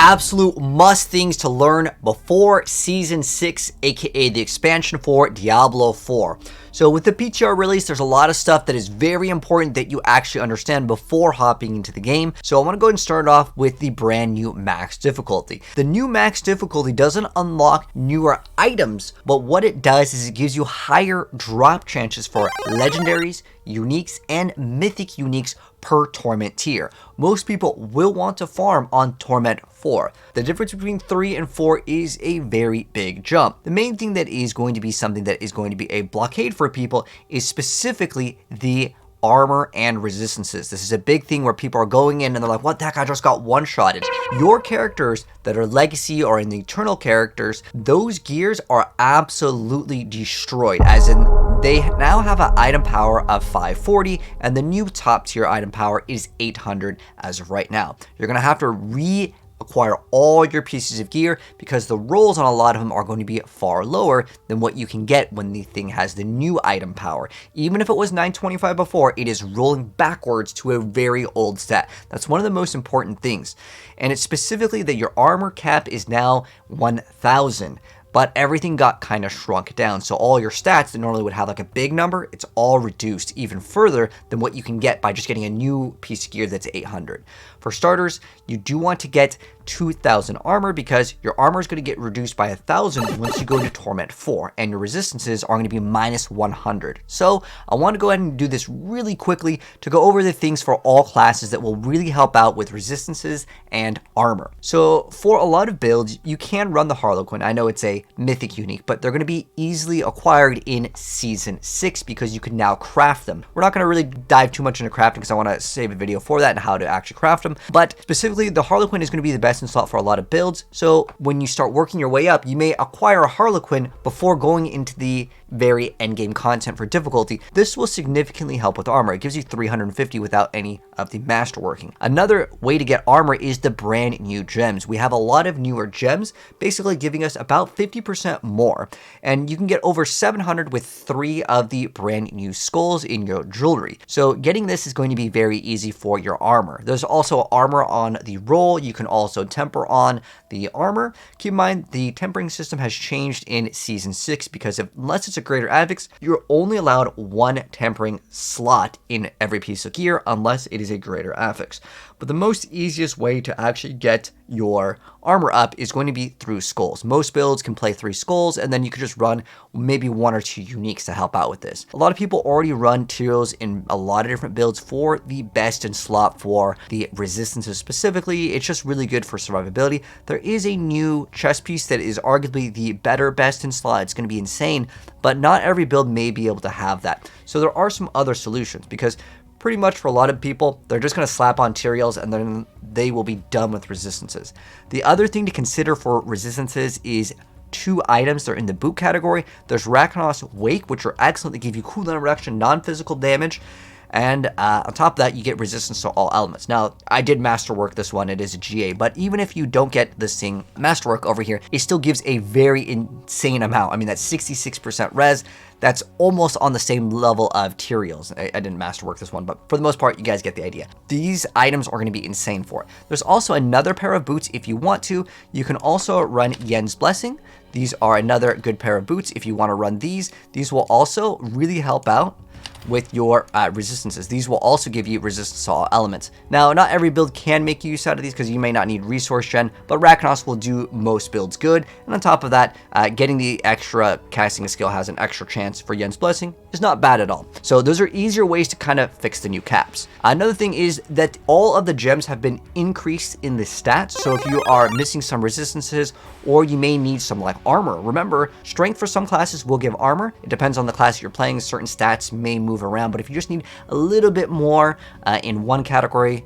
absolute must things to learn before Season 6, aka the expansion for Diablo 4. So with the PTR release, there's a lot of stuff that is very important that you actually understand before hopping into the game. So I want to go ahead and start off with the brand new max difficulty. The new max difficulty doesn't unlock newer items, but what it does is it gives you higher drop chances for legendaries, uniques, and mythic uniques per torment tier. Most people will want to farm on torment 4. The difference between 3 and 4 is a very big jump. The main thing that is going to be something that is going to be a blockade for people is specifically the armor and resistances. This is a big thing where people are going in and they're like, what the heck, I just got one-shotted. Your characters that are legacy or in the eternal characters, those gears are absolutely destroyed, as in they now have an item power of 540 and the new top tier item power is 800 as of right now. You're going to have to acquire all your pieces of gear because the rolls on a lot of them are going to be far lower than what you can get when the thing has the new item power. Even if it was 925 before, it is rolling backwards to a very old stat. That's one of the most important things. And it's specifically that your armor cap is now 1000. But everything got kind of shrunk down. So all your stats that normally would have like a big number, it's all reduced even further than what you can get by just getting a new piece of gear that's 800. For starters, you do want to get 2000 armor because your armor is going to get reduced by 1000 once you go to Torment 4 and your resistances are going to be minus 100. So I want to go ahead and do this really quickly to go over the things for all classes that will really help out with resistances and armor. So for a lot of builds, you can run the Harlequin. I know it's a mythic unique, but they're going to be easily acquired in Season 6 because you can now craft them. We're not going to really dive too much into crafting because I want to save a video for that and how to actually craft them. But specifically, the Harlequin is going to be the best in slot for a lot of builds. So when you start working your way up, you may acquire a Harlequin before going into the very endgame content for difficulty. This will significantly help with armor. It gives you 350 without any of the masterworking. Another way to get armor is the brand new gems. We have a lot of newer gems, basically giving us about 50% more. And you can get over 700 with 3 of the brand new skulls in your jewelry. So getting this is going to be very easy for your armor. There's also armor on the roll. You can also temper on the armor. Keep in mind, the tempering system has changed in Season 6 because unless it's a greater affix, you're only allowed 1 tempering slot in every piece of gear unless it is a greater affix. But the most easiest way to actually get your armor up is going to be through skulls. Most builds can play 3 skulls and then you could just run maybe 1 or 2 uniques to help out with this. A lot of people already run tiers in a lot of different builds for the best in slot for the resistances specifically. It's just really good for survivability. There is a new chest piece that is arguably the better best in slot. It's going to be insane, but not every build may be able to have that. So there are some other solutions because pretty much for a lot of people, they're just going to slap on Tyraels and then they will be done with resistances. The other thing to consider for resistances is 2 items. They're in the boot category. There's Rakanos Wake, which are excellent. They give you cooldown reduction, non-physical damage. And on top of that, you get resistance to all elements. Now, I did masterwork this one. It is a GA. But even if you don't get this thing masterwork over here, it still gives a very insane amount. I mean, that's 66% res. That's almost on the same level of Tyraels. I didn't masterwork this one, but for the most part, you guys get the idea. These items are going to be insane for it. There's also another pair of boots if you want to. You can also run Yen's Blessing. These are another good pair of boots if you want to run these. These will also really help out with your resistances. These will also give you resistance to all elements. Now, not every build can make use out of these because you may not need resource gen, but Rakanos will do most builds good. And on top of that, getting the extra casting skill has an extra chance for Yen's Blessing is not bad at all. So those are easier ways to kind of fix the new caps. Another thing is that all of the gems have been increased in the stats. So if you are missing some resistances or you may need some like armor, remember, strength for some classes will give armor. It depends on the class you're playing. Certain stats may move around, but if you just need a little bit more in one category,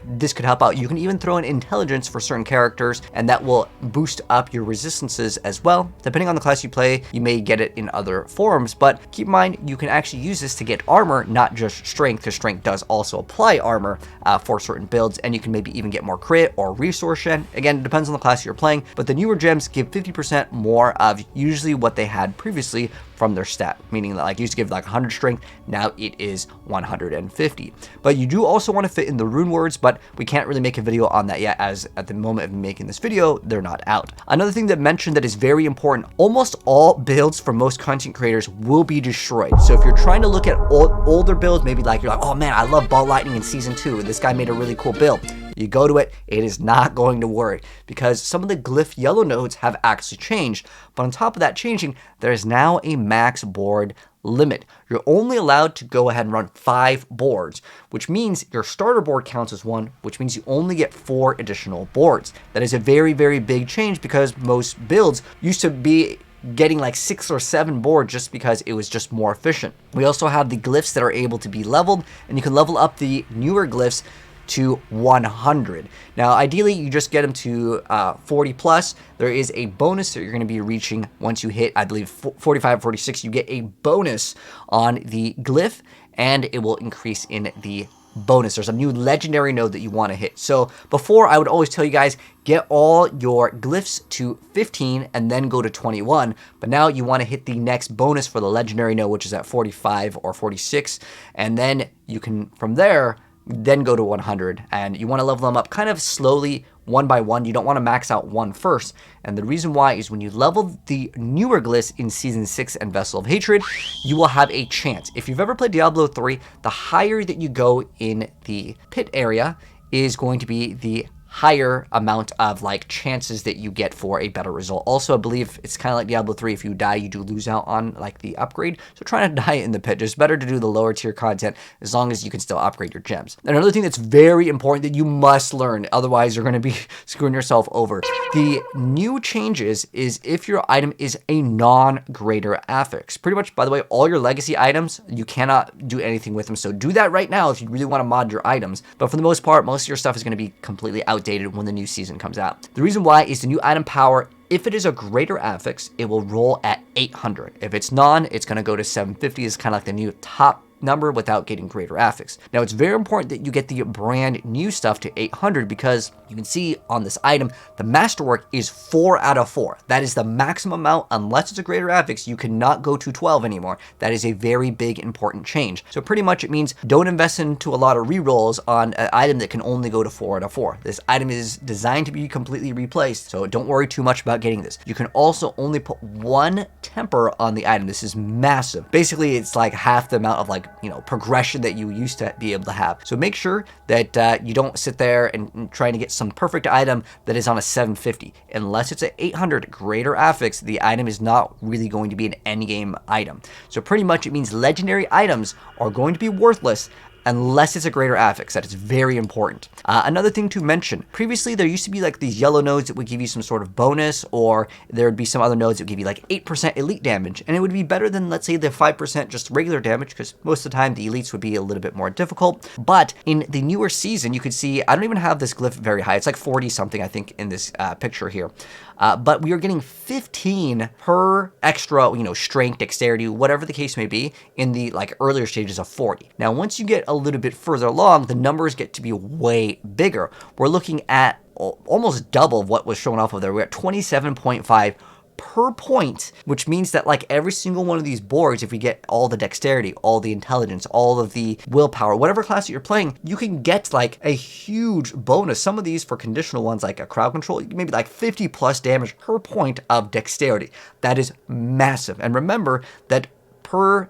this could help out. You can even throw in intelligence for certain characters and that will boost up your resistances as well. Depending on the class you play, you may get it in other forms, but keep in mind you can actually use this to get armor, not just strength, because strength does also apply armor for certain builds, and you can maybe even get more crit or resource gen. Again, it depends on the class you're playing, but the newer gems give 50% more of usually what they had previously from their stat, meaning that like you used to give like 100 strength, now it is 150. But you do also want to fit in the rune words, but we can't really make a video on that yet, as at the moment of making this video, they're not out. Another thing that mentioned that is very important, almost all builds for most content creators will be destroyed. So if you're trying to look at older builds, maybe like you're like, oh man, I love Ball Lightning in season 2, this guy made a really cool build. You go to it, it is not going to work because some of the glyph yellow nodes have actually changed. But on top of that changing, there is now a max board limit. You're only allowed to go ahead and run 5 boards, which means your starter board counts as 1, which means you only get 4 additional boards. That is a very, very big change because most builds used to be getting like 6 or 7 boards just because it was just more efficient. We also have the glyphs that are able to be leveled, and you can level up the newer glyphs to 100. Now, ideally, you just get them to 40 plus. There is a bonus that you're going to be reaching once you hit, I believe, 45, 46. You get a bonus on the glyph, and it will increase in the bonus. There's a new legendary node that you want to hit. So before, I would always tell you guys, get all your glyphs to 15 and then go to 21. But now you want to hit the next bonus for the legendary node, which is at 45 or 46. And then you can, from there, then go to 100, and you want to level them up kind of slowly, one by one. You don't want to max out one first, and the reason why is when you level the newer glyphs in Season 6 and Vessel of Hatred, you will have a chance. If you've ever played Diablo 3, the higher that you go in the pit area is going to be the higher amount of like chances that you get for a better result. Also, I believe it's kind of like Diablo 3. If you die, you do lose out on like the upgrade. So try not to die in the pit. Just better to do the lower tier content as long as you can still upgrade your gems. And another thing that's very important that you must learn, otherwise you're going to be screwing yourself over. The new changes is if your item is a non-greater affix. Pretty much, by the way, all your legacy items, you cannot do anything with them. So do that right now if you really want to mod your items. But for the most part, most of your stuff is going to be completely outdated when the new season comes out. The reason why is the new item power. If it is a greater affix, it will roll at 800. If it's non, it's going to go to 750. It's kind of like the new top number without getting greater affix. Now, it's very important that you get the brand new stuff to 800 because you can see on this item, the masterwork is 4 out of 4. That is the maximum amount. Unless it's a greater affix, you cannot go to 12 anymore. That is a very big, important change. So pretty much it means don't invest into a lot of rerolls on an item that can only go to 4 out of 4. This item is designed to be completely replaced, so don't worry too much about getting this. You can also only put 1 temper on the item. This is massive. Basically, it's like half the amount of like, you know, progression that you used to be able to have. So make sure that you don't sit there and try to get some perfect item that is on a 750. Unless it's an 800 greater affix, the item is not really going to be an endgame item. So pretty much it means legendary items are going to be worthless unless it's a greater affix. That is very important. Another thing to mention, previously there used to be like these yellow nodes that would give you some sort of bonus, or there would be some other nodes that would give you like 8% elite damage, and it would be better than, let's say, the 5% just regular damage, because most of the time the elites would be a little bit more difficult. But in the newer season, you could see, I don't even have this glyph very high, it's like 40 something I think in this picture here. But we are getting 15 per extra, you know, strength, dexterity, whatever the case may be, in the like earlier stages of 40. Now, once you get a little bit further along, the numbers get to be way bigger. We're looking at almost double of what was shown off of there. We're at 27.5 per point, which means that like every single one of these boards, if we get all the dexterity, all the intelligence, all of the willpower, whatever class that you're playing, you can get like a huge bonus. Some of these for conditional ones, like a crowd control, maybe like 50 plus damage per point of dexterity. That is massive. And remember that per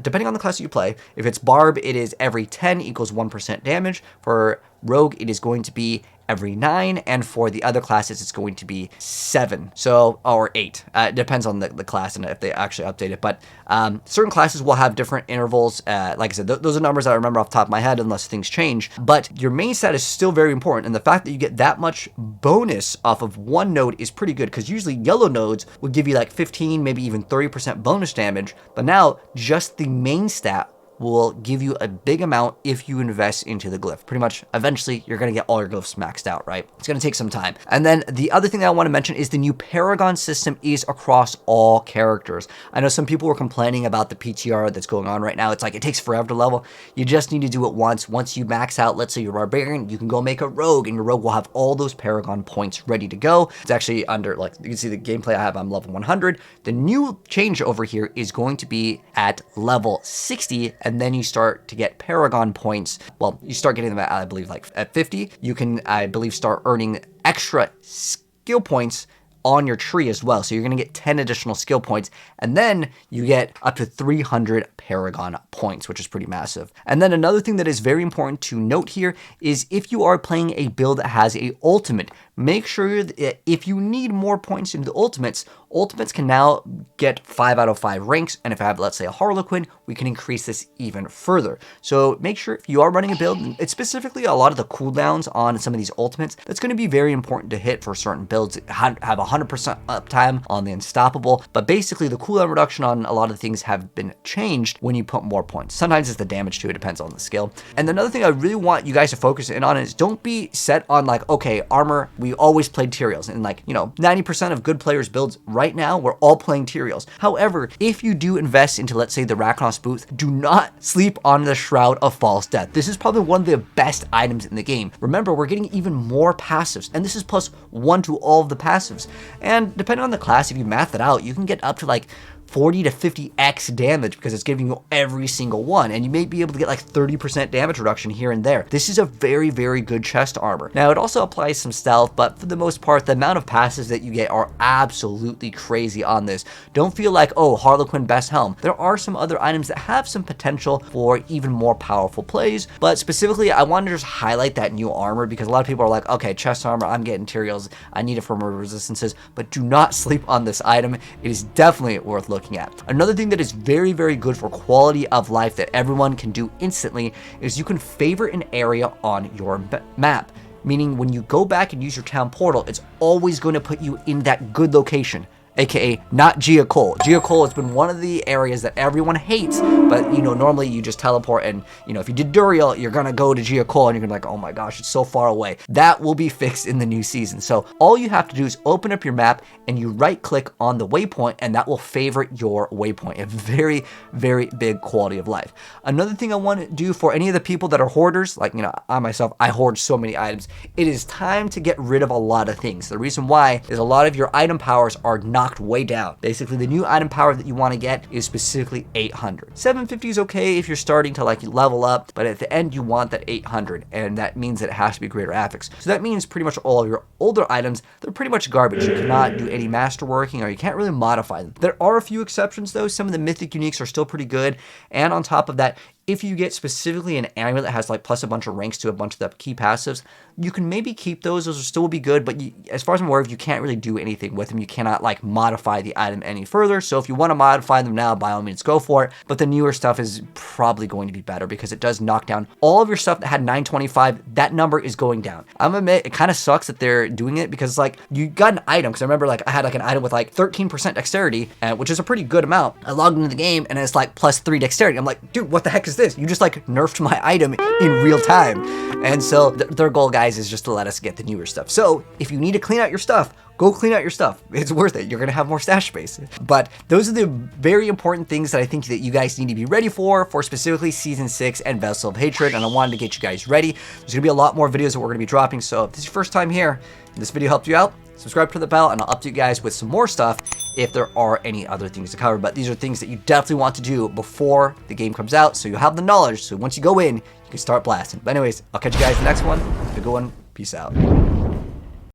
depending on the class that you play, if it's Barb, it is every 10 equals 1% damage. For Rogue, it is going to be every 9, and for the other classes, it's going to be 7, so, or 8. It depends on the class and if they actually update it, but certain classes will have different intervals. Like I said, those are numbers I remember off the top of my head unless things change, but your main stat is still very important, and the fact that you get that much bonus off of one node is pretty good, because usually yellow nodes would give you like 15, maybe even 30% bonus damage, but now just the main stat will give you a big amount if you invest into the glyph. Pretty much, eventually, you're going to get all your glyphs maxed out, right? It's going to take some time. And then the other thing that I want to mention is the new Paragon system is across all characters. I know some people were complaining about the PTR that's going on right now. It's like, it takes forever to level. You just need to do it once. Once you max out, let's say you're Barbarian, you can go make a Rogue, and your Rogue will have all those Paragon points ready to go. It's actually under, like, you can see the gameplay I have, I'm level 100. The new change over here is going to be at level 60, and then you start to get Paragon points. Well, you start getting them at, I believe, like at 50. You can, I believe, start earning extra skill points on your tree as well. So you're going to get 10 additional skill points, and then you get up to 300 Paragon points, which is pretty massive. And then another thing that is very important to note here is if you are playing a build that has a ultimate, make sure that if you need more points into the ultimates can now get 5 out of 5 ranks. And if I have, let's say, a Harlequin, we can increase this even further. So make sure if you are running a build, it's specifically a lot of the cooldowns on some of these ultimates, that's going to be very important to hit for certain builds. Have 100% uptime on the Unstoppable, but basically the cooldown reduction on a lot of things have been changed when you put more points. Sometimes it's the damage too, it depends on the skill. And another thing I really want you guys to focus in on is don't be set on like, okay, armor, we always played Tyraels, and like, you know, 90% of good players builds right now, we're all playing Tyraels. However, if you do invest into, let's say, the Raknos booth, do not sleep on the Shroud of False Death. This is probably one of the best items in the game. Remember, we're getting even more passives, and this is +1 to all of the passives. And depending on the class, if you math it out, you can get up to like 40 to 50x damage because it's giving you every single one, and you may be able to get like 30% damage reduction here and there. This is a very, very good chest armor. Now, it also applies some stealth, but for the most part, the amount of passes that you get are absolutely crazy on this. Don't feel like, oh, Harlequin best helm. There are some other items that have some potential for even more powerful plays, but specifically, I wanted to just highlight that new armor because a lot of people are like, okay, chest armor, I'm getting Tyraels, I need it for more resistances, but do not sleep on this item. It is definitely worth looking at. Another thing that is very, very good for quality of life that everyone can do instantly is you can favorite an area on your map. Meaning when you go back and use your town portal, it's always going to put you in that good location, aka not Yugioh. Yugioh has been one of the areas that everyone hates, but you know, normally you just teleport, and you know, if you did Duriel, you're gonna go to Yugioh and you're gonna be like, oh my gosh, it's so far away. That will be fixed in the new season. So all you have to do is open up your map and you right click on the waypoint, and that will favorite your waypoint. A very, very big quality of life. Another thing I want to do for any of the people that are hoarders, like, you know, I myself, I hoard so many items. It is time to get rid of a lot of things. The reason why is a lot of your item powers are knocked way down. Basically, the new item power that you want to get is specifically 800. 750 is okay if you're starting to like level up, but at the end you want that 800, and that means that it has to be greater affix. So that means pretty much all of your older items, they're pretty much garbage. You cannot do any masterworking, or you can't really modify them. There are a few exceptions though. Some of the mythic uniques are still pretty good, and on top of that, if you get specifically an amulet that has like plus a bunch of ranks to a bunch of the key passives, you can maybe keep those. Those will still be good, but as far as I'm aware of, you can't really do anything with them. You cannot like modify the item any further. So if you want to modify them now, by all means, go for it. But the newer stuff is probably going to be better because it does knock down all of your stuff that had 925. That number is going down. I'm gonna admit, it kind of sucks that they're doing it because like you got an item. Because I remember like I had like an item with like 13% dexterity, which is a pretty good amount. I logged into the game and it's like +3 dexterity. I'm like, dude, what the heck is this? You just like nerfed my item in real time. And so their goal, guys, is just to let us get the newer stuff. So if you need to clean out your stuff, go clean out your stuff. It's worth it. You're going to have more stash space. But those are the very important things that I think that you guys need to be ready for specifically Season 6 and Vessel of Hatred. And I wanted to get you guys ready. There's going to be a lot more videos that we're going to be dropping. So if this is your first time here and this video helped you out, subscribe to the bell and I'll update you guys with some more stuff if there are any other things to cover. But these are things that you definitely want to do before the game comes out, so you have the knowledge, so once you go in, you can start blasting. But anyways, I'll catch you guys in the next one. Have a good one. Peace out.